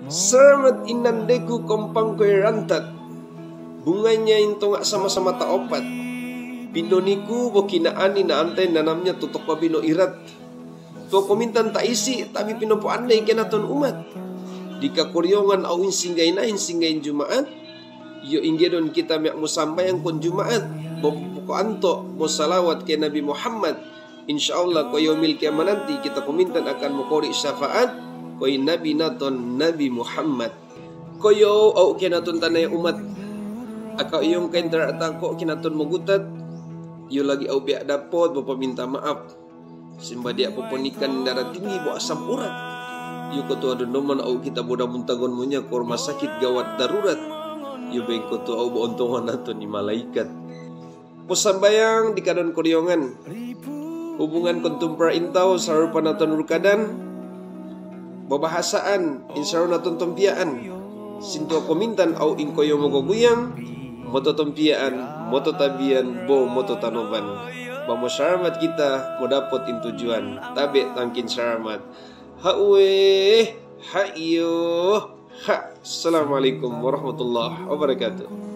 Selamat inandeku kompang koe rantat, bunganya into ngak sama-sama tak opat. Pinoniku bokinaan na antay nanamnya tutok pabino irat. Tuo komintan tak isi tapi pinopo andai kenaton umat. Dika kuryongan awin singgain Jumaat. Yo inggedon kita miak musambayang kon Jumaat. Poko anto mo salawat ke Nabi Muhammad. Insyaallah ko yaumil kiamat nanti kita komintan akan mukori syafaat koy Nabi naton Nabi Muhammad. Koyo au kenaton tanay umat. Akau yung kain teratako kinaton magutat. Yo lagi au biak dapot bapa minta maaf. Simba dia poponikan darah tinggi bo asam urat. Yo koto adon noman au kita boda muntagon munya ke rumah sakit gawat darurat. Yo beng koto au bo ontongan naton ni malaikat. Posambayang di kadon koryongan. Hubungan kontumpra intau sarupa naton rukadan. Babahasaan insaru naton tompiaan. Sintua komintan au ingkoyo mogoguyang. Moto tompiaan, moto tabian, bo moto tanoban. Bamo syaramat kita mau dapot tujuan. Tabe tangkin syaramat. Ha'we, ha'yo, ha. Assalamualaikum warahmatullahi wabarakatuh.